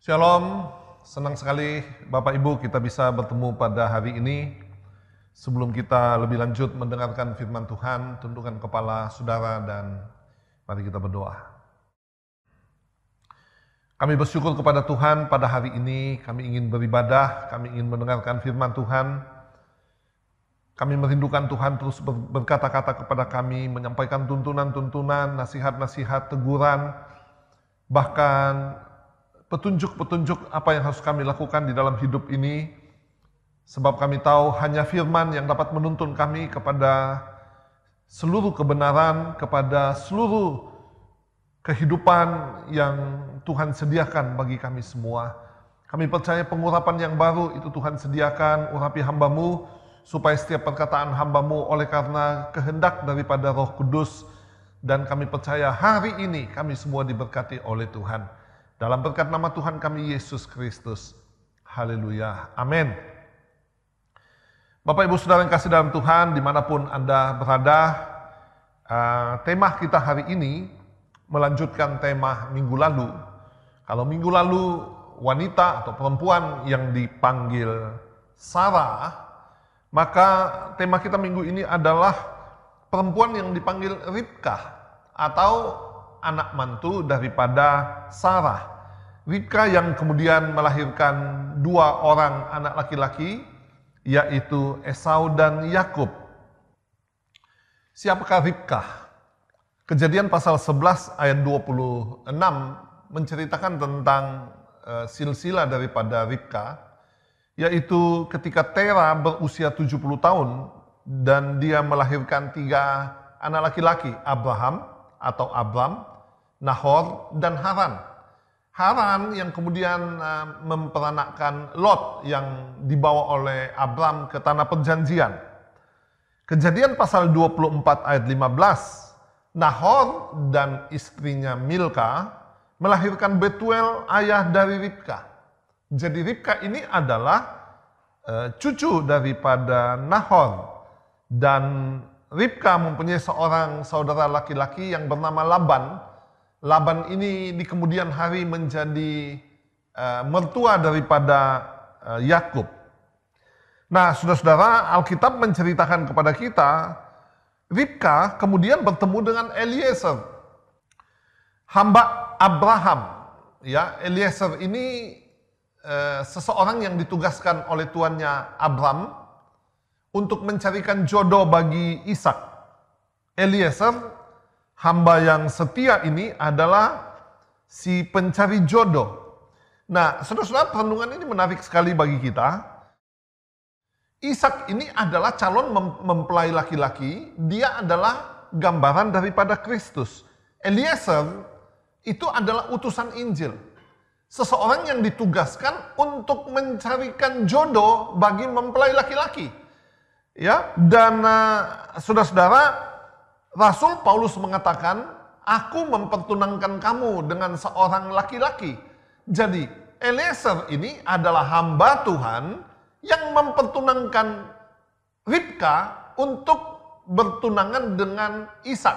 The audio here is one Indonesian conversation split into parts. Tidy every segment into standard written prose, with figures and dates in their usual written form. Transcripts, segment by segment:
Shalom, senang sekali Bapak Ibu kita bisa bertemu pada hari ini. Sebelum kita lebih lanjut mendengarkan firman Tuhan, tundukkan kepala saudara dan mari kita berdoa. Kami bersyukur kepada Tuhan pada hari ini, kami ingin beribadah, kami ingin mendengarkan firman Tuhan. Kami merindukan Tuhan terus berkata-kata kepada kami, menyampaikan tuntunan-tuntunan, nasihat-nasihat, teguran, bahkan petunjuk-petunjuk apa yang harus kami lakukan di dalam hidup ini, sebab kami tahu hanya firman yang dapat menuntun kami kepada seluruh kebenaran, kepada seluruh kehidupan yang Tuhan sediakan bagi kami semua. Kami percaya pengurapan yang baru itu Tuhan sediakan, urapi hamba-Mu, supaya setiap perkataan hamba-Mu oleh karena kehendak daripada Roh Kudus, dan kami percaya hari ini kami semua diberkati oleh Tuhan. Dalam berkat nama Tuhan kami Yesus Kristus. Haleluya. Amin. Bapak Ibu Saudara yang kasih dalam Tuhan, dimanapun Anda berada, tema kita hari ini melanjutkan tema minggu lalu. Kalau minggu lalu wanita atau perempuan yang dipanggil Sarah, maka tema kita minggu ini adalah perempuan yang dipanggil Ribkah atau anak mantu daripada Sarah. Ribkah yang kemudian melahirkan dua orang anak laki-laki, yaitu Esau dan Yakub. Siapakah Ribkah? Kejadian pasal 11 ayat 26 menceritakan tentang silsilah daripada Ribkah, yaitu ketika Tera berusia 70 tahun dan dia melahirkan tiga anak laki-laki, Abraham atau Abram, Nahor, dan Haran. Haran yang kemudian memperanakkan Lot yang dibawa oleh Abram ke tanah perjanjian. Kejadian pasal 24 ayat 15, Nahor dan istrinya Milka melahirkan Betuel, ayah dari Ribkah. Jadi Ribkah ini adalah cucu daripada Nahor, dan Ribkah mempunyai seorang saudara laki-laki yang bernama Laban. Laban ini di kemudian hari menjadi mertua daripada Yakub. Nah, saudara-saudara, Alkitab menceritakan kepada kita, Ribkah kemudian bertemu dengan Eliezer, hamba Abraham. Ya, Eliezer ini seseorang yang ditugaskan oleh tuannya Abram untuk mencarikan jodoh bagi Ishak. Eliezer, hamba yang setia ini adalah si pencari jodoh. Nah, saudara-saudara, perenungan ini menarik sekali bagi kita. Ishak ini adalah calon mempelai laki-laki, dia adalah gambaran daripada Kristus. Eliezer itu adalah utusan Injil. Seseorang yang ditugaskan untuk mencarikan jodoh bagi mempelai laki-laki. Ya, dan saudara-saudara, Rasul Paulus mengatakan, aku mempertunangkan kamu dengan seorang laki-laki. Jadi, Eliezer ini adalah hamba Tuhan yang mempertunangkan Ribkah untuk bertunangan dengan Ishak.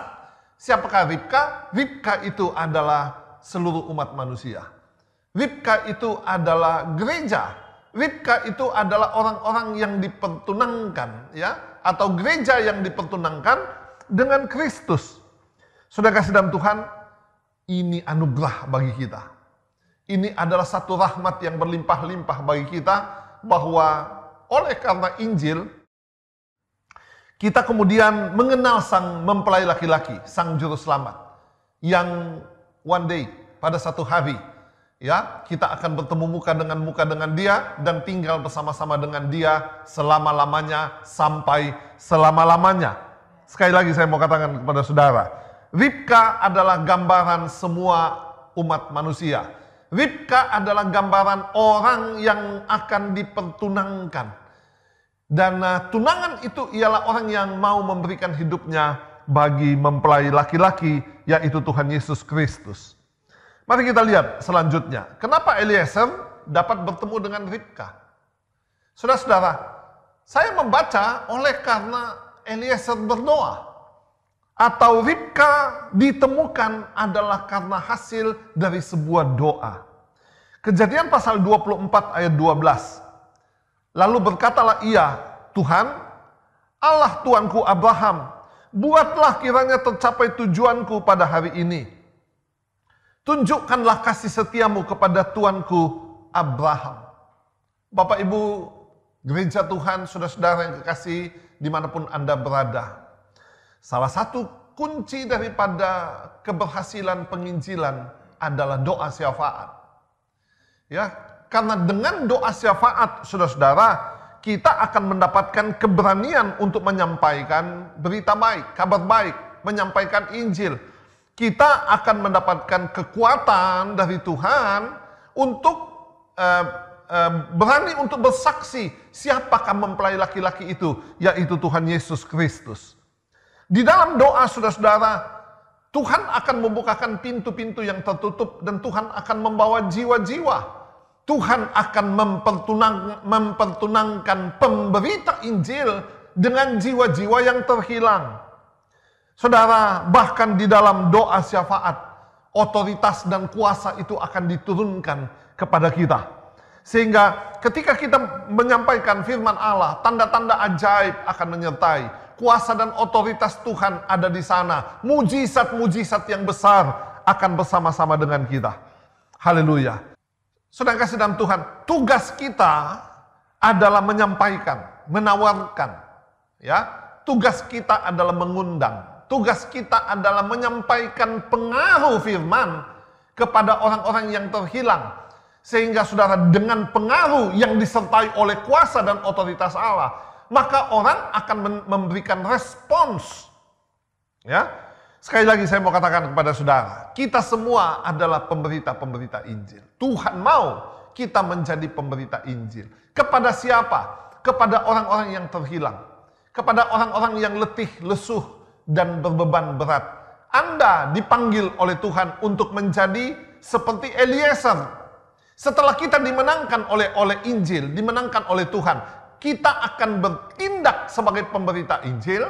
Siapakah Ribkah? Ribkah itu adalah seluruh umat manusia. Ribkah itu adalah gereja. Ribkah itu adalah orang-orang yang dipertunangkan, ya, atau gereja yang dipertunangkan dengan Kristus. Saudara kasih dalam Tuhan, ini anugerah bagi kita. Ini adalah satu rahmat yang berlimpah-limpah bagi kita, bahwa oleh karena Injil, kita kemudian mengenal sang mempelai laki-laki, sang juru selamat, yang one day, pada satu hari, ya, kita akan bertemu muka dengan dia dan tinggal bersama-sama dengan dia selama-lamanya sampai selama-lamanya. Sekali lagi saya mau katakan kepada saudara, Ribkah adalah gambaran semua umat manusia. Ribkah adalah gambaran orang yang akan dipertunangkan. Dan tunangan itu ialah orang yang mau memberikan hidupnya bagi mempelai laki-laki, yaitu Tuhan Yesus Kristus. Mari kita lihat selanjutnya. Kenapa Eliezer dapat bertemu dengan Ribkah? Saudara-saudara, saya membaca oleh karena Eliezer berdoa, atau Ribkah ditemukan adalah karena hasil dari sebuah doa. Kejadian pasal 24 ayat 12. Lalu berkatalah ia, Tuhan, Allah Tuanku Abraham, buatlah kiranya tercapai tujuanku pada hari ini. Tunjukkanlah kasih setiamu kepada Tuanku Abraham. Bapak Ibu, gereja Tuhan, saudara-saudara yang kekasih dimanapun Anda berada. Salah satu kunci daripada keberhasilan penginjilan adalah doa syafaat. Ya, karena dengan doa syafaat, saudara-saudara, kita akan mendapatkan keberanian untuk menyampaikan berita baik, kabar baik, menyampaikan Injil. Kita akan mendapatkan kekuatan dari Tuhan untuk berani untuk bersaksi siapakah mempelai laki-laki itu, yaitu Tuhan Yesus Kristus. Di dalam doa, saudara-saudara, Tuhan akan membukakan pintu-pintu yang tertutup dan Tuhan akan membawa jiwa-jiwa. Tuhan akan mempertunangkan pemberita Injil dengan jiwa-jiwa yang terhilang. Saudara, bahkan di dalam doa syafaat, otoritas dan kuasa itu akan diturunkan kepada kita. Sehingga ketika kita menyampaikan firman Allah, tanda-tanda ajaib akan menyertai. Kuasa dan otoritas Tuhan ada di sana. Mujizat-mujizat yang besar akan bersama-sama dengan kita. Haleluya. Saudara kasih dalam Tuhan, tugas kita adalah menyampaikan, menawarkan. Ya, tugas kita adalah mengundang. Tugas kita adalah menyampaikan pengaruh firman kepada orang-orang yang terhilang. Sehingga saudara, dengan pengaruh yang disertai oleh kuasa dan otoritas Allah, maka orang akan memberikan respons. Ya, sekali lagi saya mau katakan kepada saudara, kita semua adalah pemberita-pemberita Injil. Tuhan mau kita menjadi pemberita Injil. Kepada siapa? Kepada orang-orang yang terhilang. Kepada orang-orang yang letih, lesuh, dan berbeban berat. Anda dipanggil oleh Tuhan untuk menjadi seperti Eliezer. Setelah kita dimenangkan oleh Injil, dimenangkan oleh Tuhan, kita akan bertindak sebagai pemberita Injil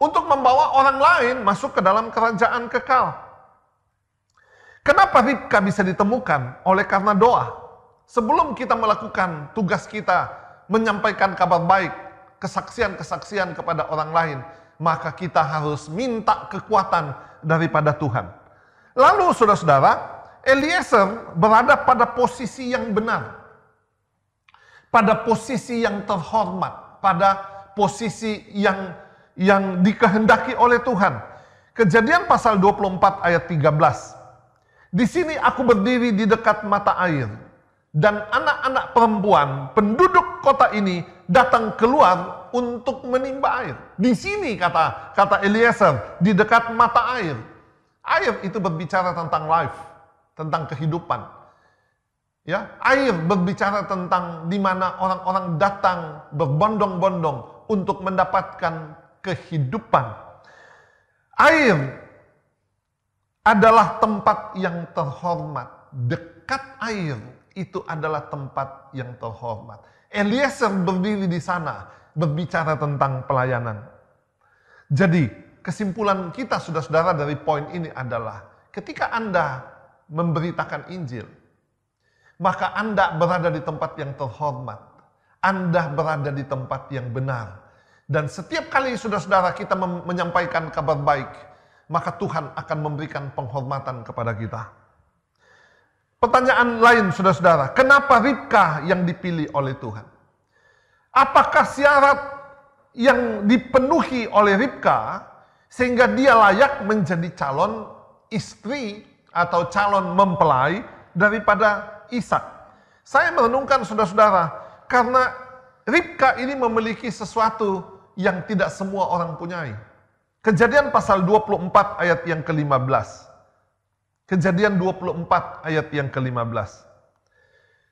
untuk membawa orang lain masuk ke dalam kerajaan kekal. Kenapa Ribka bisa ditemukan? Oleh karena doa. Sebelum kita melakukan tugas kita, menyampaikan kabar baik, kesaksian-kesaksian kepada orang lain, maka kita harus minta kekuatan daripada Tuhan. Lalu saudara-saudara, Eliezer berada pada posisi yang benar. Pada posisi yang terhormat. Pada posisi yang dikehendaki oleh Tuhan. Kejadian pasal 24 ayat 13. Di sini aku berdiri di dekat mata air, dan anak-anak perempuan penduduk kota ini datang keluar untuk menimba air. Di sini kata Eliezer, di dekat mata air. Air itu berbicara tentang life, tentang kehidupan. Ya, air berbicara tentang di mana orang-orang datang berbondong-bondong untuk mendapatkan kehidupan. Air adalah tempat yang terhormat. Dekat air itu adalah tempat yang terhormat. Eliezer berdiri di sana berbicara tentang pelayanan. Jadi kesimpulan kita saudara-saudara dari poin ini adalah ketika Anda memberitakan Injil, maka Anda berada di tempat yang terhormat. Anda berada di tempat yang benar. Dan setiap kali saudara-saudara kita menyampaikan kabar baik, maka Tuhan akan memberikan penghormatan kepada kita. Pertanyaan lain saudara-saudara, kenapa Ribka yang dipilih oleh Tuhan? Apakah syarat yang dipenuhi oleh Ribka sehingga dia layak menjadi calon istri atau calon mempelai daripada Ishak? Saya merenungkan saudara-saudara, karena Ribka ini memiliki sesuatu yang tidak semua orang punyai. Kejadian pasal 24 ayat yang ke-15. Kejadian 24 ayat yang ke-15.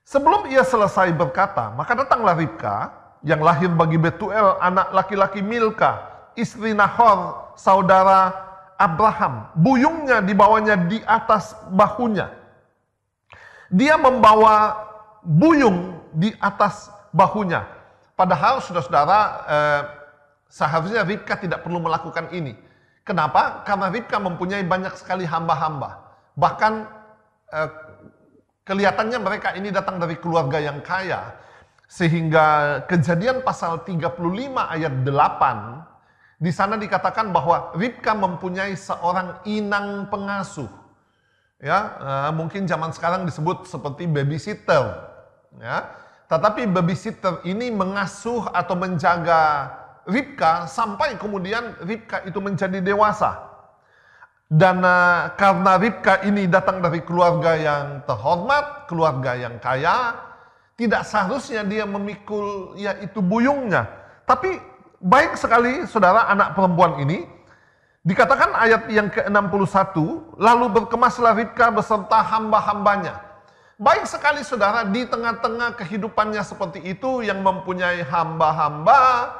Sebelum ia selesai berkata, maka datanglah Ribka yang lahir bagi Betuel anak laki-laki Milka, istri Nahor, saudara Abraham. Buyungnya dibawanya di atas bahunya. Dia membawa buyung di atas bahunya. Padahal saudara-saudara, seharusnya Ribka tidak perlu melakukan ini. Kenapa? Karena Ribka mempunyai banyak sekali hamba-hamba. Bahkan Kelihatannya mereka ini datang dari keluarga yang kaya. Sehingga Kejadian pasal 35 ayat 8, di sana dikatakan bahwa Ribka mempunyai seorang inang pengasuh. Ya, mungkin zaman sekarang disebut seperti babysitter. Ya, tetapi babysitter ini mengasuh atau menjaga Ribka sampai kemudian Ribka itu menjadi dewasa. Dan karena Ribka ini datang dari keluarga yang terhormat, keluarga yang kaya, tidak seharusnya dia memikul yaitu buyungnya. Tapi baik sekali saudara, anak perempuan ini, dikatakan ayat yang ke-61, lalu berkemaslah Ribka beserta hamba-hambanya. Baik sekali saudara, di tengah-tengah kehidupannya seperti itu, yang mempunyai hamba-hamba,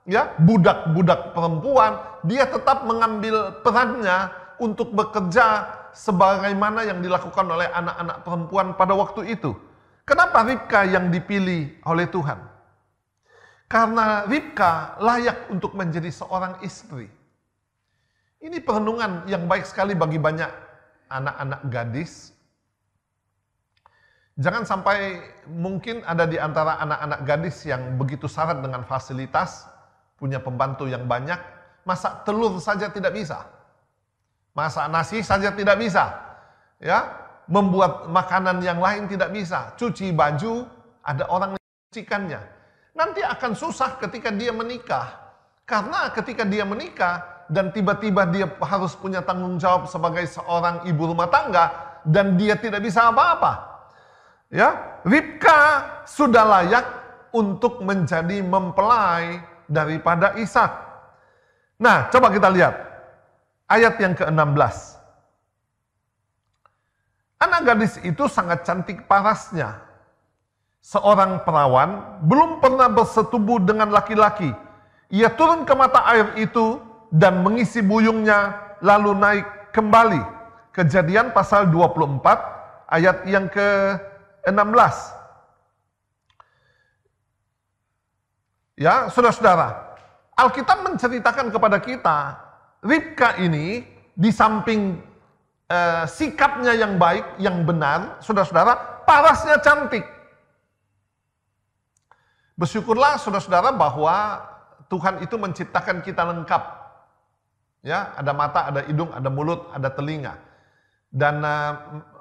ya, budak-budak perempuan, dia tetap mengambil perannya untuk bekerja sebagaimana yang dilakukan oleh anak-anak perempuan pada waktu itu. Kenapa Ribka yang dipilih oleh Tuhan? Karena Ribka layak untuk menjadi seorang istri. Ini perenungan yang baik sekali bagi banyak anak-anak gadis. Jangan sampai mungkin ada di antara anak-anak gadis yang begitu syarat dengan fasilitas, punya pembantu yang banyak, masak telur saja tidak bisa. Masak nasi saja tidak bisa. Ya, membuat makanan yang lain tidak bisa. Cuci baju, ada orang yang mencucikannya. Nanti akan susah ketika dia menikah. Karena ketika dia menikah, dan tiba-tiba dia harus punya tanggung jawab sebagai seorang ibu rumah tangga, dan dia tidak bisa apa-apa. Ya, Ribka sudah layak untuk menjadi mempelai daripada Ishak. Nah, coba kita lihat ayat yang ke-16. Anak gadis itu sangat cantik parasnya. Seorang perawan belum pernah bersetubuh dengan laki-laki. Ia turun ke mata air itu dan mengisi buyungnya, lalu naik kembali. Kejadian pasal 24 ayat yang ke-16. Ya, saudara-saudara, Alkitab menceritakan kepada kita, Ribka ini di samping sikapnya yang baik, yang benar, saudara-saudara, parasnya cantik. Bersyukurlah saudara-saudara bahwa Tuhan itu menciptakan kita lengkap. Ya, ada mata, ada hidung, ada mulut, ada telinga. Dan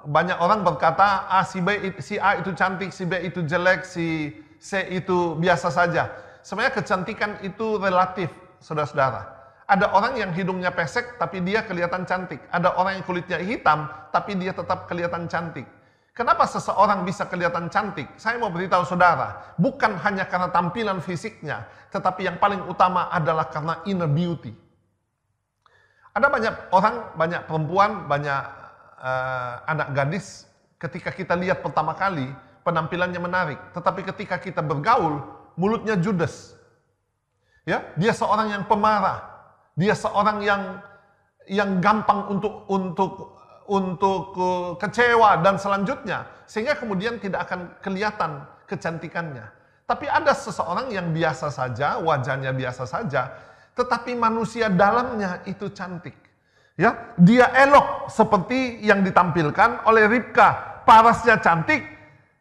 banyak orang berkata, si A itu cantik, si B itu jelek, si C itu biasa saja. Sebenarnya kecantikan itu relatif, saudara-saudara. Ada orang yang hidungnya pesek, tapi dia kelihatan cantik. Ada orang yang kulitnya hitam, tapi dia tetap kelihatan cantik. Kenapa seseorang bisa kelihatan cantik? Saya mau beritahu saudara, bukan hanya karena tampilan fisiknya, tetapi yang paling utama adalah karena inner beauty. Ada banyak orang, banyak perempuan, banyak anak gadis, ketika kita lihat pertama kali, penampilannya menarik. Tetapi ketika kita bergaul, mulutnya judes. Ya, dia seorang yang pemarah. Dia seorang yang gampang untuk kecewa dan selanjutnya. Sehingga kemudian tidak akan kelihatan kecantikannya. Tapi ada seseorang yang biasa saja, wajahnya biasa saja, tetapi manusia dalamnya itu cantik. Ya, dia elok seperti yang ditampilkan oleh Ribka, parasnya cantik,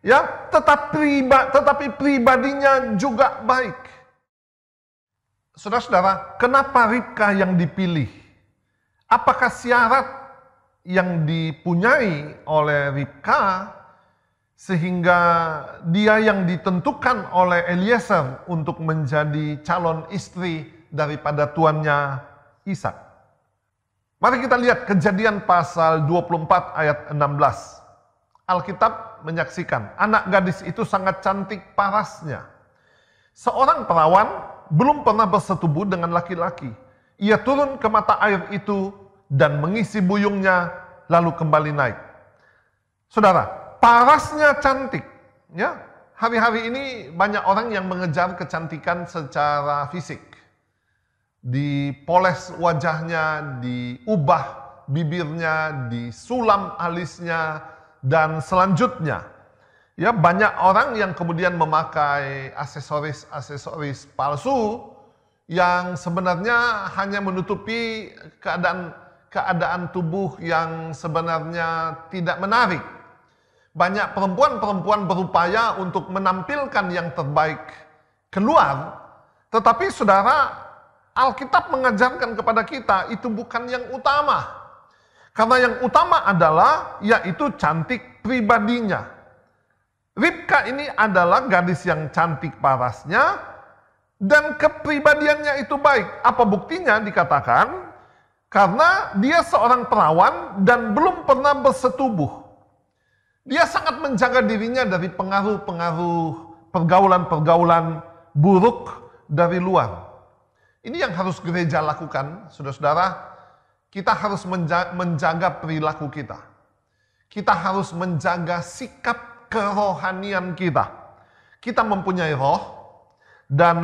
ya, tetapi pribadinya juga baik. Saudara-saudara, kenapa Ribka yang dipilih? Apakah syarat yang dipunyai oleh Ribka sehingga dia yang ditentukan oleh Eliezer untuk menjadi calon istri daripada tuannya Ishak? Mari kita lihat Kejadian pasal 24 ayat 16. Alkitab menyaksikan, anak gadis itu sangat cantik parasnya. Seorang perawan belum pernah bersetubuh dengan laki-laki. Ia turun ke mata air itu dan mengisi buyungnya, lalu kembali naik. Saudara, parasnya cantik. Ya, hari-hari ini banyak orang yang mengejar kecantikan secara fisik. Dipoles wajahnya, diubah bibirnya, disulam alisnya, dan selanjutnya. Ya, banyak orang yang kemudian memakai aksesoris palsu yang sebenarnya hanya menutupi keadaan tubuh yang sebenarnya tidak menarik. Banyak perempuan-perempuan berupaya untuk menampilkan yang terbaik keluar, tetapi saudara, Alkitab mengajarkan kepada kita itu bukan yang utama. Karena yang utama adalah yaitu cantik pribadinya. Ribka ini adalah gadis yang cantik parasnya dan kepribadiannya itu baik. Apa buktinya? Dikatakan karena dia seorang perawan dan belum pernah bersetubuh. Dia sangat menjaga dirinya dari pengaruh-pengaruh pergaulan-pergaulan buruk dari luar. Ini yang harus gereja lakukan, saudara-saudara. Kita harus menjaga perilaku kita. Kita harus menjaga sikap kerohanian kita. Kita mempunyai roh, dan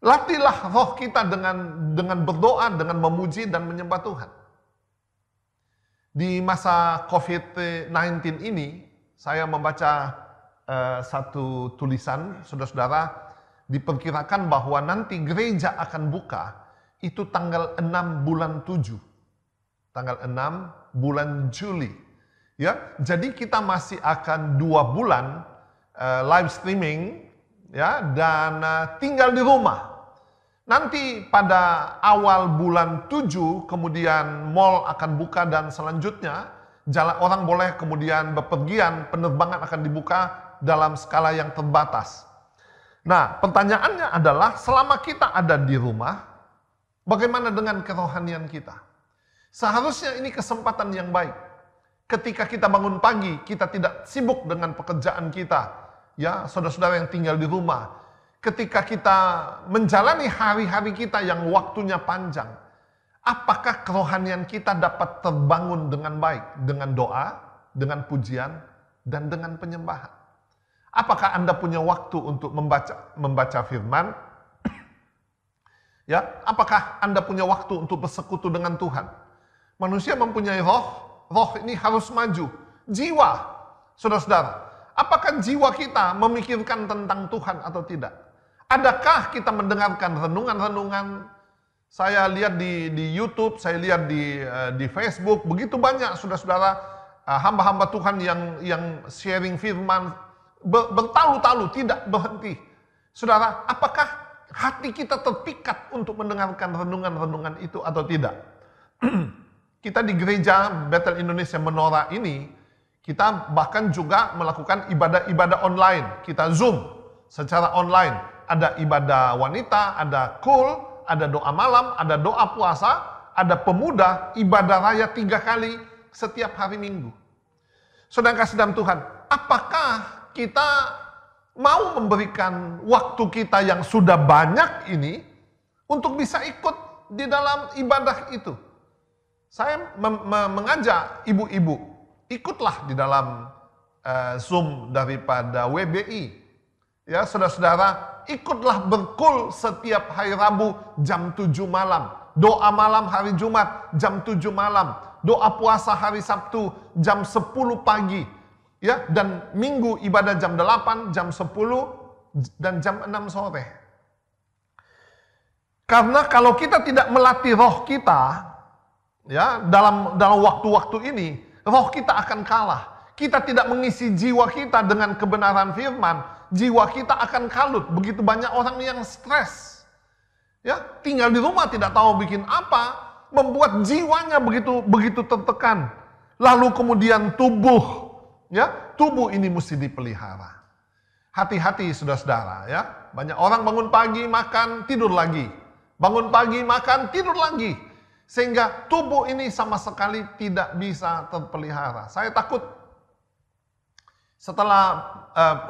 latihlah roh kita dengan berdoa, dengan memuji dan menyembah Tuhan. Di masa COVID-19 ini, saya membaca satu tulisan, saudara-saudara, diperkirakan bahwa nanti gereja akan buka itu tanggal 6 bulan 7. Tanggal 6 bulan Juli. Ya, jadi kita masih akan 2 bulan live streaming, ya, dan tinggal di rumah. Nanti pada awal bulan 7 kemudian mall akan buka dan selanjutnya orang boleh kemudian bepergian, penerbangan akan dibuka dalam skala yang terbatas. Nah, pertanyaannya adalah selama kita ada di rumah, bagaimana dengan kerohanian kita? Seharusnya ini kesempatan yang baik. Ketika kita bangun pagi, kita tidak sibuk dengan pekerjaan kita. Ya, saudara-saudara yang tinggal di rumah. Ketika kita menjalani hari-hari kita yang waktunya panjang, apakah kerohanian kita dapat terbangun dengan baik? Dengan doa, dengan pujian, dan dengan penyembahan. Apakah Anda punya waktu untuk membaca firman? Ya, apakah Anda punya waktu untuk bersekutu dengan Tuhan? Manusia mempunyai roh, roh ini harus maju. Jiwa, saudara-saudara, apakah jiwa kita memikirkan tentang Tuhan atau tidak? Adakah kita mendengarkan renungan-renungan? Saya lihat di YouTube, saya lihat di Facebook, begitu banyak saudara-saudara hamba-hamba Tuhan yang sharing firman bertalu-talu, tidak berhenti. Saudara, apakah hati kita terpikat untuk mendengarkan renungan-renungan itu atau tidak? Kita di gereja Bethel Indonesia Menora ini, kita bahkan juga melakukan ibadah-ibadah online. Kita Zoom secara online. Ada ibadah wanita, ada kul, ada doa malam, ada doa puasa, ada pemuda, ibadah raya 3 kali setiap hari Minggu. Saudara kasih dalam Tuhan, apakah kita mau memberikan waktu kita yang sudah banyak ini untuk bisa ikut di dalam ibadah itu? Saya mengajak ibu-ibu, ikutlah di dalam Zoom daripada WBI. Ya, saudara-saudara, ikutlah berkul setiap hari Rabu jam 7 malam. Doa malam hari Jumat jam 7 malam. Doa puasa hari Sabtu jam 10 pagi. Ya, dan Minggu ibadah jam 8, jam 10, dan jam 6 sore. Karena kalau kita tidak melatih roh kita, ya, dalam waktu-waktu ini, roh kita akan kalah. Kita tidak mengisi jiwa kita dengan kebenaran firman, jiwa kita akan kalut. Begitu banyak orang yang stres. Ya, tinggal di rumah tidak tahu bikin apa, membuat jiwanya begitu tertekan. Lalu kemudian tubuh, ya, tubuh ini mesti dipelihara. Hati-hati saudara-saudara, ya. Banyak orang bangun pagi makan, tidur lagi. Bangun pagi makan, tidur lagi. Sehingga tubuh ini sama sekali tidak bisa terpelihara. Saya takut setelah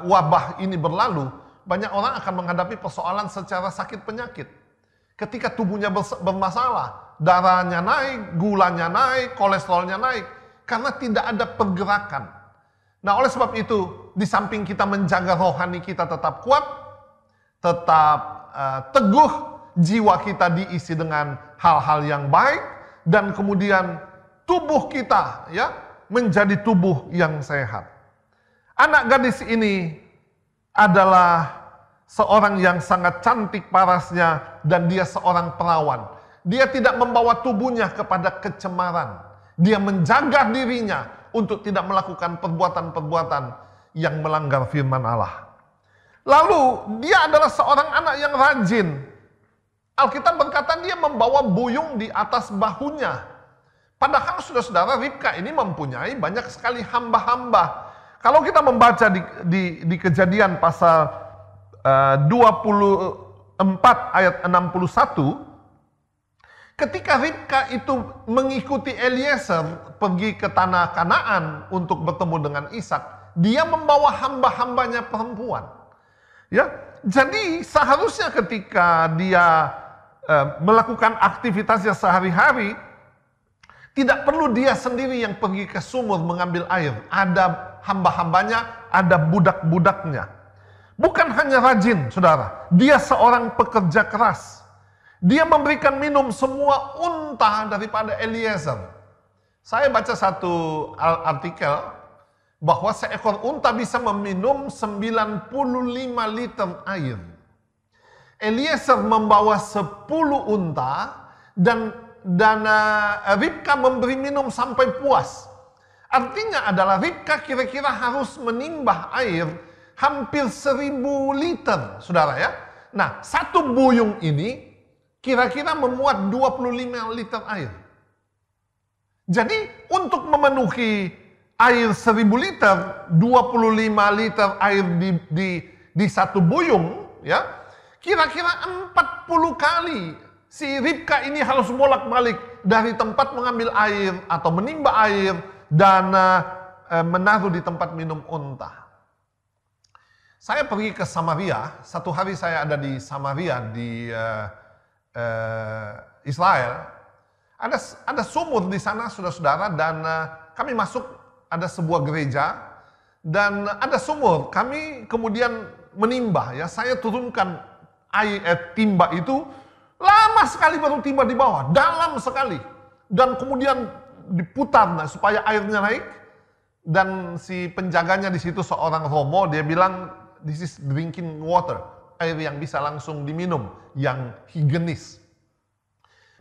wabah ini berlalu, banyak orang akan menghadapi persoalan secara sakit penyakit. Ketika tubuhnya bermasalah, darahnya naik, gulanya naik, kolesterolnya naik, karena tidak ada pergerakan. Nah, oleh sebab itu, di samping kita menjaga rohani kita tetap kuat, tetap teguh, jiwa kita diisi dengan hal-hal yang baik, dan kemudian tubuh kita, ya, menjadi tubuh yang sehat. Anak gadis ini adalah seorang yang sangat cantik parasnya dan dia seorang perawan. Dia tidak membawa tubuhnya kepada kecemaran. Dia menjaga dirinya untuk tidak melakukan perbuatan-perbuatan yang melanggar firman Allah. Lalu dia adalah seorang anak yang rajin. Alkitab berkata dia membawa buyung di atas bahunya. Padahal saudara-saudara, Ribka ini mempunyai banyak sekali hamba-hamba. Kalau kita membaca di Kejadian pasal 24 ayat 61, ketika Ribka itu mengikuti Eliezer pergi ke tanah Kanaan untuk bertemu dengan Ishak, dia membawa hamba-hambanya perempuan. Ya, jadi seharusnya ketika dia melakukan aktivitasnya sehari-hari, tidak perlu dia sendiri yang pergi ke sumur mengambil air. Ada hamba-hambanya, ada budak-budaknya. Bukan hanya rajin, saudara. Dia seorang pekerja keras. Dia memberikan minum semua unta daripada Eliezer. Saya baca satu artikel bahwa seekor unta bisa meminum 95 liter air. Eliezer membawa 10 unta dan Ribka memberi minum sampai puas. Artinya adalah Ribka kira-kira harus menimbah air hampir 1000 liter, saudara ya. Nah, satu buyung ini kira-kira memuat 25 liter air. Jadi untuk memenuhi air 1000 liter, 25 liter air di satu buyung, ya, kira-kira 40 kali si Ribka ini harus bolak-balik dari tempat mengambil air atau menimba air dan menaruh di tempat minum unta. Saya pergi ke Samaria, satu hari saya ada di Samaria di Israel. Ada sumur di sana, saudara-saudara, dan kami masuk, ada sebuah gereja dan ada sumur. Kami kemudian menimba, ya, saya turunkan air timba itu, lama sekali baru timba di bawah, dalam sekali, dan kemudian diputar supaya airnya naik. Dan si penjaganya di situ seorang Romo, dia bilang this is drinking water, air yang bisa langsung diminum, yang higienis.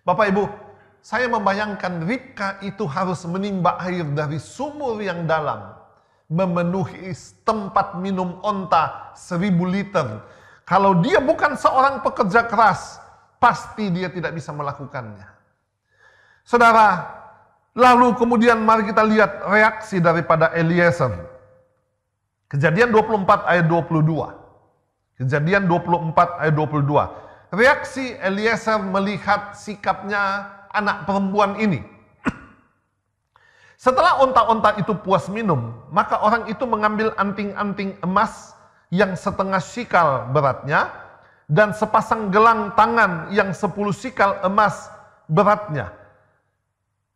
Bapak Ibu, saya membayangkan Ribka itu harus menimba air dari sumur yang dalam, memenuhi tempat minum onta 1000 liter. Kalau dia bukan seorang pekerja keras, pasti dia tidak bisa melakukannya. Saudara, lalu kemudian mari kita lihat reaksi daripada Eliezer. Kejadian 24 ayat 22. Kejadian 24 ayat 22. Reaksi Eliezer melihat sikapnya anak perempuan ini. Setelah onta-onta itu puas minum, maka orang itu mengambil anting-anting emas yang setengah sikal beratnya dan sepasang gelang tangan yang 10 sikal emas beratnya.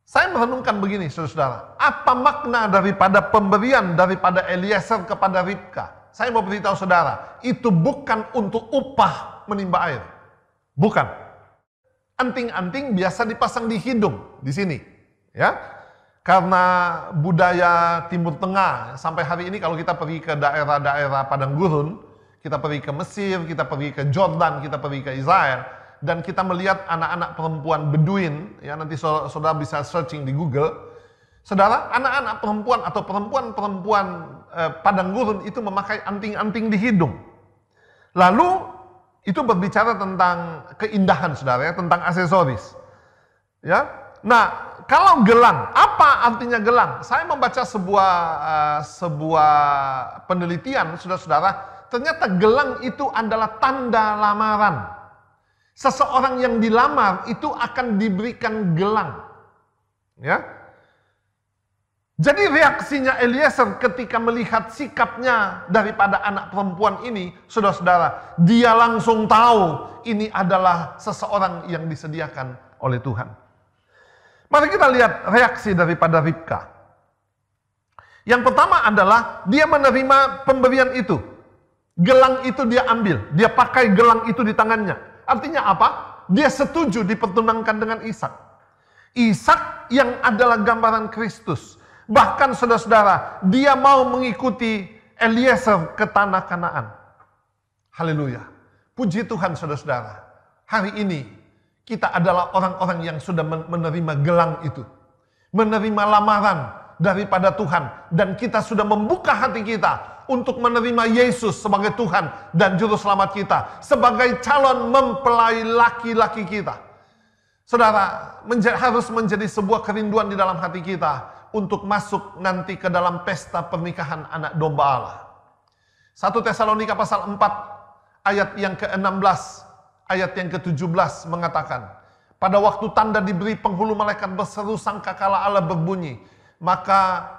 Saya merenungkan begini, saudara, apa makna daripada pemberian daripada Eliezer kepada Ribka? Saya mau beritahu saudara, itu bukan untuk upah menimba air. Bukan. Anting-anting biasa dipasang di hidung, di sini. Ya, karena budaya Timur Tengah, sampai hari ini kalau kita pergi ke daerah-daerah padang gurun, kita pergi ke Mesir, kita pergi ke Jordan, kita pergi ke Israel, dan kita melihat anak-anak perempuan Beduin, ya, nanti saudara bisa searching di Google. Saudara, anak-anak perempuan atau perempuan-perempuan padang gurun itu memakai anting-anting di hidung. Lalu itu berbicara tentang keindahan, saudara, ya, tentang aksesoris. Ya. Nah, kalau gelang, apa artinya gelang? Saya membaca sebuah penelitian, saudara-saudara, ternyata gelang itu adalah tanda lamaran. Seseorang yang dilamar itu akan diberikan gelang. Ya. Jadi reaksinya Eliezer ketika melihat sikapnya daripada anak perempuan ini, saudara-saudara, dia langsung tahu ini adalah seseorang yang disediakan oleh Tuhan. Mari kita lihat reaksi daripada Ribka. Yang pertama adalah dia menerima pemberian itu. Gelang itu dia ambil, dia pakai gelang itu di tangannya. Artinya apa? Dia setuju dipertunangkan dengan Ishak. Ishak yang adalah gambaran Kristus. Bahkan saudara-saudara, dia mau mengikuti Eliezer ke tanah Kanaan. Haleluya. Puji Tuhan saudara-saudara. Hari ini kita adalah orang-orang yang sudah menerima gelang itu. Menerima lamaran daripada Tuhan. Dan kita sudah membuka hati kita untuk menerima Yesus sebagai Tuhan dan Juru Selamat kita. Sebagai calon mempelai laki-laki kita. Saudara, harus menjadi sebuah kerinduan di dalam hati kita untuk masuk nanti ke dalam pesta pernikahan anak domba Allah. 1 Tesalonika pasal 4 ayat yang ke-16, ayat yang ke-17 mengatakan, pada waktu tanda diberi, penghulu malaikat berseru sangkakala Allah berbunyi, maka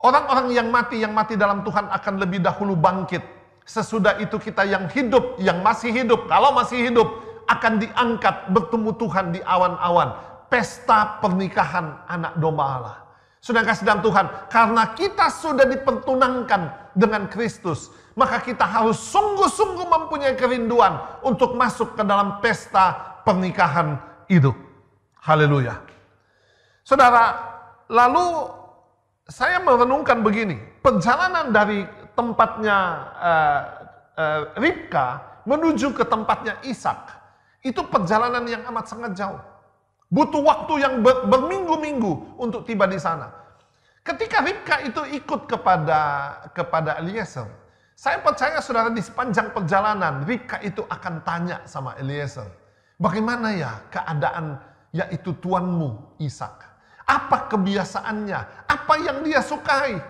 orang-orang yang mati dalam Tuhan akan lebih dahulu bangkit. Sesudah itu kita yang hidup, yang masih hidup, kalau masih hidup, akan diangkat bertemu Tuhan di awan-awan. Pesta pernikahan anak domba Allah. Sudah kasih dalam Tuhan, karena kita sudah dipertunangkan dengan Kristus, maka kita harus sungguh-sungguh mempunyai kerinduan untuk masuk ke dalam pesta pernikahan itu. Haleluya. Saudara, lalu saya merenungkan begini, perjalanan dari tempatnya Ribka menuju ke tempatnya Ishak, itu perjalanan yang amat sangat jauh. Butuh waktu yang berminggu-minggu untuk tiba di sana. Ketika Ribka itu ikut kepada Eliezer, saya percaya saudara di sepanjang perjalanan Ribka itu akan tanya sama Eliezer, bagaimana ya keadaan yaitu tuanmu Ishak? Apa kebiasaannya? Apa yang dia sukai?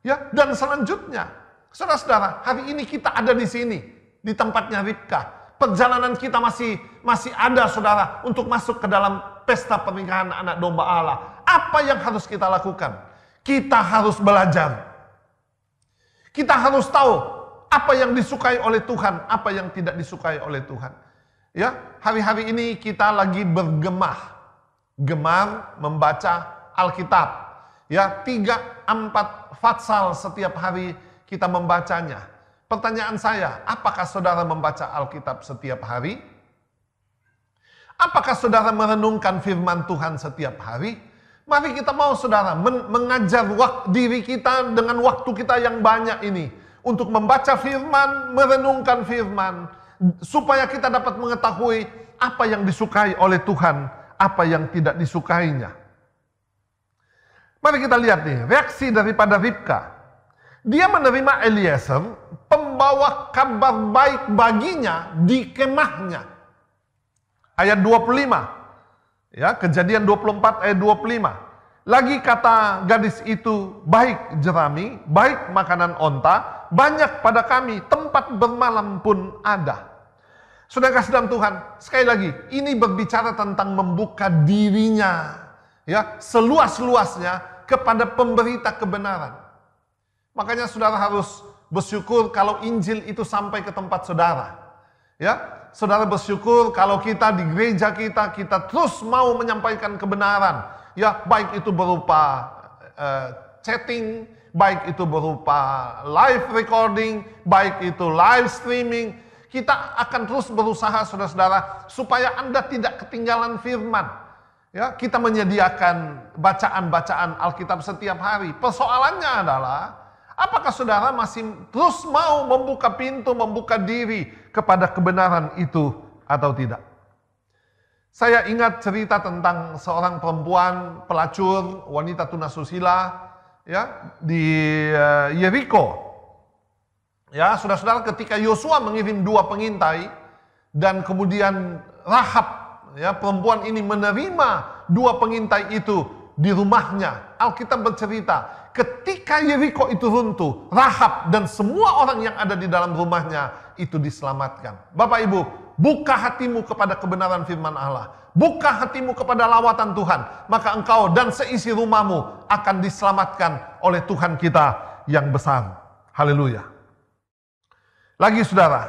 Ya, dan selanjutnya, saudara-saudara, hari ini kita ada di sini, di tempatnya Ribka. Perjalanan kita masih ada, saudara, untuk masuk ke dalam pesta pernikahan anak domba Allah. Apa yang harus kita lakukan? Kita harus belajar. Kita harus tahu apa yang disukai oleh Tuhan, apa yang tidak disukai oleh Tuhan. Ya, hari-hari ini kita lagi gemar membaca Alkitab. Ya, 3-4 fatsal setiap hari kita membacanya. Pertanyaan saya, apakah saudara membaca Alkitab setiap hari? Apakah saudara merenungkan firman Tuhan setiap hari? Mari kita mau saudara mengajar diri kita dengan waktu kita yang banyak ini untuk membaca firman, merenungkan firman, supaya kita dapat mengetahui apa yang disukai oleh Tuhan, apa yang tidak disukainya. Mari kita lihat nih, reaksi daripada Ribka. Dia menerima Eliezer, pembawa kabar baik baginya di kemahnya. Ayat 25. Ya, Kejadian 24 ayat 25. Lagi kata gadis itu, baik jerami, baik makanan onta, banyak pada kami, tempat bermalam pun ada. Saudara kasih dalam Tuhan, sekali lagi, ini berbicara tentang membuka dirinya, ya, seluas-luasnya kepada pemberita kebenaran. Makanya saudara harus bersyukur kalau Injil itu sampai ke tempat saudara. Ya, saudara bersyukur kalau kita di gereja kita terus mau menyampaikan kebenaran. Ya, baik itu berupa chatting, baik itu berupa live recording, baik itu live streaming. Kita akan terus berusaha saudara-saudara supaya Anda tidak ketinggalan firman. Ya, kita menyediakan bacaan-bacaan Alkitab setiap hari. Persoalannya adalah, apakah saudara masih terus mau membuka pintu, membuka diri kepada kebenaran itu atau tidak? Saya ingat cerita tentang seorang perempuan pelacur, wanita tunasusila, ya, di Yeriko. Ya, saudara-saudara, ketika Yosua mengirim 2 pengintai dan kemudian Rahab, ya, perempuan ini menerima 2 pengintai itu di rumahnya. Alkitab bercerita, ketika Yeriko itu runtuh, Rahab dan semua orang yang ada di dalam rumahnya itu diselamatkan. Bapak Ibu, buka hatimu kepada kebenaran firman Allah. Buka hatimu kepada lawatan Tuhan. Maka engkau dan seisi rumahmu akan diselamatkan oleh Tuhan kita yang besar. Haleluya. Lagi saudara,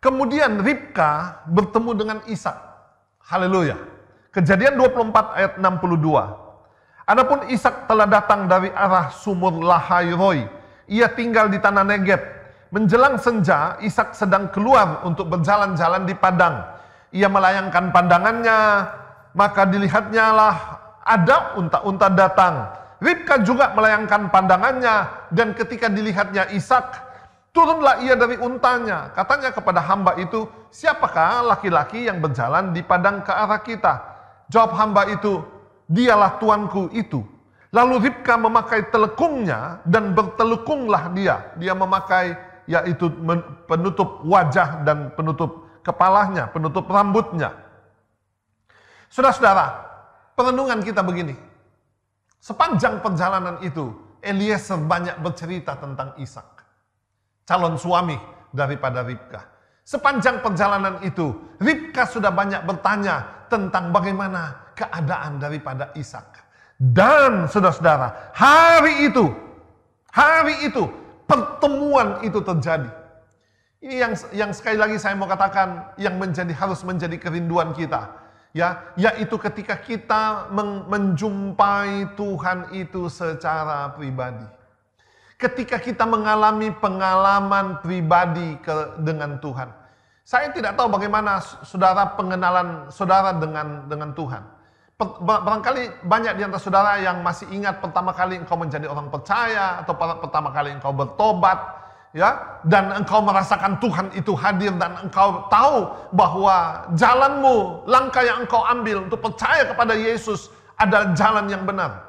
kemudian Ribka bertemu dengan Ishak. Haleluya. Kejadian 24 ayat 62. Adapun Ishak telah datang dari arah sumur Lahairoi. Ia tinggal di tanah Negeb. Menjelang senja, Ishak sedang keluar untuk berjalan-jalan di padang. Ia melayangkan pandangannya, maka dilihatnya lah ada unta-unta datang. Ribka juga melayangkan pandangannya, dan ketika dilihatnya Ishak, turunlah ia dari untanya. Katanya kepada hamba itu, siapakah laki-laki yang berjalan di padang ke arah kita? Jawab hamba itu, dialah tuanku itu. Lalu Ribka memakai telekungnya dan bertelekunglah dia. Dia memakai yaitu penutup wajah dan penutup kepalanya, penutup rambutnya. Saudara-saudara, perenungan kita begini. Sepanjang perjalanan itu, Eliezer banyak bercerita tentang Ishak, calon suami daripada Ribka. Sepanjang perjalanan itu, Ribka sudah banyak bertanya tentang bagaimana keadaan daripada Ishak. Dan saudara-saudara, hari itu, pertemuan itu terjadi. Ini yang sekali lagi saya mau katakan, yang harus menjadi kerinduan kita. Ya, yaitu ketika kita menjumpai Tuhan itu secara pribadi. Ketika kita mengalami pengalaman pribadi dengan Tuhan. Saya tidak tahu bagaimana saudara pengenalan saudara dengan Tuhan. Barangkali banyak di antara saudara yang masih ingat pertama kali engkau menjadi orang percaya, atau pertama kali engkau bertobat, ya, dan engkau merasakan Tuhan itu hadir, dan engkau tahu bahwa jalanmu, langkah yang engkau ambil untuk percaya kepada Yesus adalah jalan yang benar.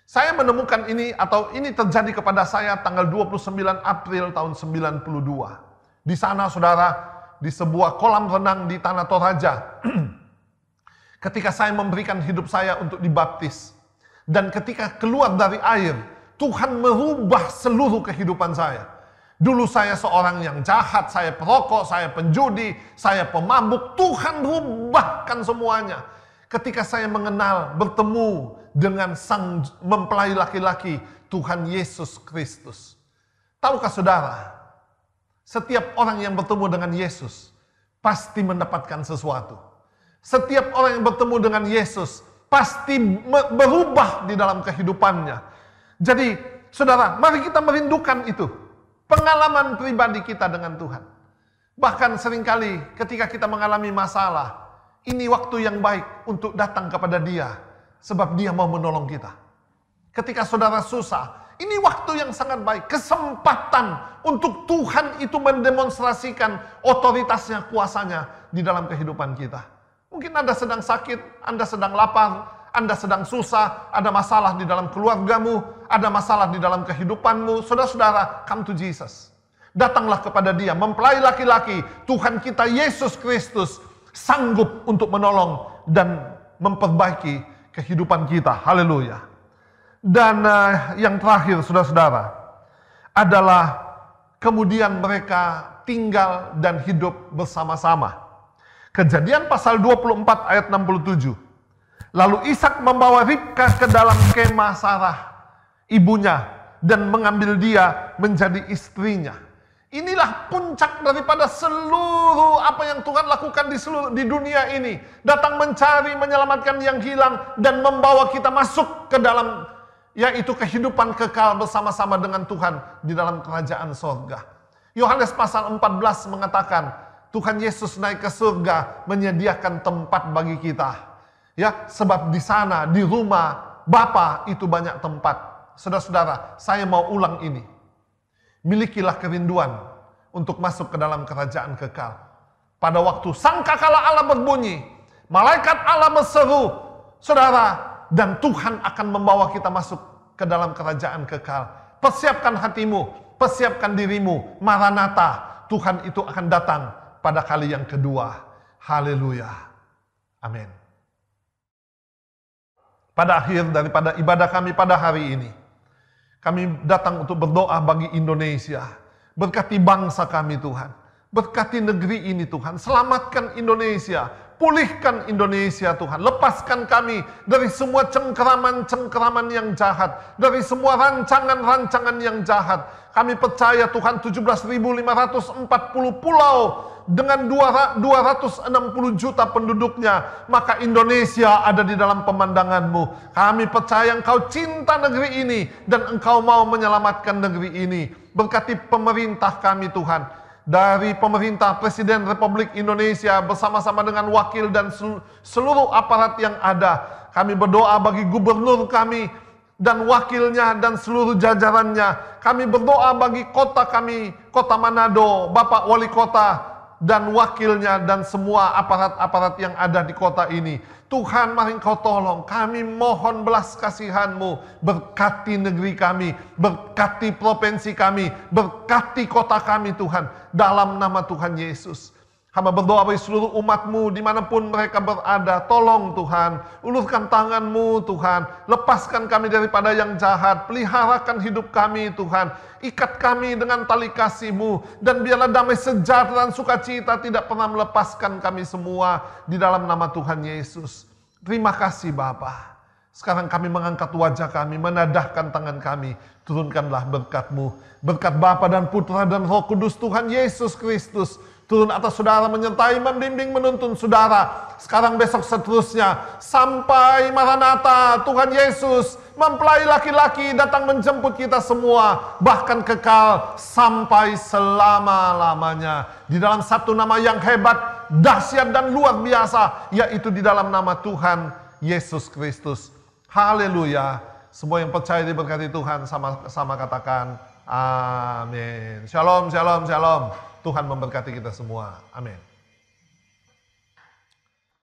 Saya menemukan ini, atau ini terjadi kepada saya tanggal 29 April tahun 92. Di sana saudara, di sebuah kolam renang di Tanah Toraja, ketika saya memberikan hidup saya untuk dibaptis, dan ketika keluar dari air, Tuhan merubah seluruh kehidupan saya. Dulu saya seorang yang jahat, saya perokok, saya penjudi, saya pemabuk. Tuhan rubahkan semuanya. Ketika saya mengenal, bertemu dengan sang mempelai laki-laki, Tuhan Yesus Kristus. Tahukah saudara, setiap orang yang bertemu dengan Yesus pasti mendapatkan sesuatu. Setiap orang yang bertemu dengan Yesus pasti berubah di dalam kehidupannya. Jadi, saudara, mari kita merindukan itu. Pengalaman pribadi kita dengan Tuhan. Bahkan seringkali ketika kita mengalami masalah, ini waktu yang baik untuk datang kepada Dia, sebab Dia mau menolong kita. Ketika saudara susah, ini waktu yang sangat baik, kesempatan untuk Tuhan itu mendemonstrasikan otoritasnya, kuasanya di dalam kehidupan kita. Mungkin Anda sedang sakit, Anda sedang lapar, Anda sedang susah, ada masalah di dalam keluargamu, ada masalah di dalam kehidupanmu. Saudara-saudara, come to Jesus. Datanglah kepada Dia, mempelai laki-laki, Tuhan kita Yesus Kristus, sanggup untuk menolong dan memperbaiki kehidupan kita. Haleluya. Dan yang terakhir, saudara-saudara, adalah kemudian mereka tinggal dan hidup bersama-sama. Kejadian pasal 24 ayat 67. Lalu Ishak membawa Ribka ke dalam kemah Sarah, ibunya, dan mengambil dia menjadi istrinya. Inilah puncak daripada seluruh apa yang Tuhan lakukan di dunia ini. Datang mencari, menyelamatkan yang hilang, dan membawa kita masuk ke dalam, yaitu kehidupan kekal bersama-sama dengan Tuhan di dalam kerajaan sorga. Yohanes pasal 14 mengatakan, Tuhan Yesus naik ke surga menyediakan tempat bagi kita. Ya, sebab di sana, di rumah Bapa itu banyak tempat. Saudara-saudara, saya mau ulang ini. Milikilah kerinduan untuk masuk ke dalam kerajaan kekal. Pada waktu sangkakala Allah berbunyi, malaikat Allah berseru, saudara, dan Tuhan akan membawa kita masuk ke dalam kerajaan kekal. Persiapkan hatimu, persiapkan dirimu, Maranatha, Tuhan itu akan datang pada kali yang kedua. Haleluya. Amin. Pada akhir daripada ibadah kami pada hari ini, kami datang untuk berdoa bagi Indonesia. Berkati bangsa kami Tuhan. Berkati negeri ini Tuhan. Selamatkan Indonesia. Pulihkan Indonesia Tuhan. Lepaskan kami dari semua cengkeraman-cengkeraman yang jahat. Dari semua rancangan-rancangan yang jahat. Kami percaya Tuhan 17.540 pulau dengan 260 juta penduduknya, maka Indonesia ada di dalam pemandanganmu. Kami percaya Engkau cinta negeri ini dan Engkau mau menyelamatkan negeri ini. Berkati pemerintah kami Tuhan, dari pemerintah Presiden Republik Indonesia bersama-sama dengan wakil dan seluruh aparat yang ada. Kami berdoa bagi gubernur kami dan wakilnya dan seluruh jajarannya. Kami berdoa bagi kota kami, kota Manado, Bapak Wali Kota, dan wakilnya dan semua aparat-aparat yang ada di kota ini. Tuhan, mari Engkau tolong, kami mohon belas kasihan-Mu, berkati negeri kami, berkati provinsi kami, berkati kota kami Tuhan, dalam nama Tuhan Yesus. Hamba berdoa bagi seluruh umat-Mu dimanapun mereka berada. Tolong Tuhan, ulurkan tangan-Mu Tuhan. Lepaskan kami daripada yang jahat. Peliharakan hidup kami Tuhan. Ikat kami dengan tali kasih-Mu. Dan biarlah damai sejahtera dan sukacita tidak pernah melepaskan kami semua. Di dalam nama Tuhan Yesus. Terima kasih Bapa. Sekarang kami mengangkat wajah kami, menadahkan tangan kami. Turunkanlah berkat-Mu. Berkat Bapa dan Putra dan Roh Kudus Tuhan Yesus Kristus. Turun atas saudara, menyertai, membimbing, menuntun saudara. Sekarang, besok, seterusnya. Sampai Maranatha, Tuhan Yesus mempelai laki-laki datang menjemput kita semua. Bahkan kekal sampai selama-lamanya. Di dalam satu nama yang hebat, dahsyat dan luar biasa. Yaitu di dalam nama Tuhan Yesus Kristus. Haleluya. Semua yang percaya diberkati Tuhan sama-sama katakan amin. Shalom, shalom, shalom. Tuhan memberkati kita semua. Amin.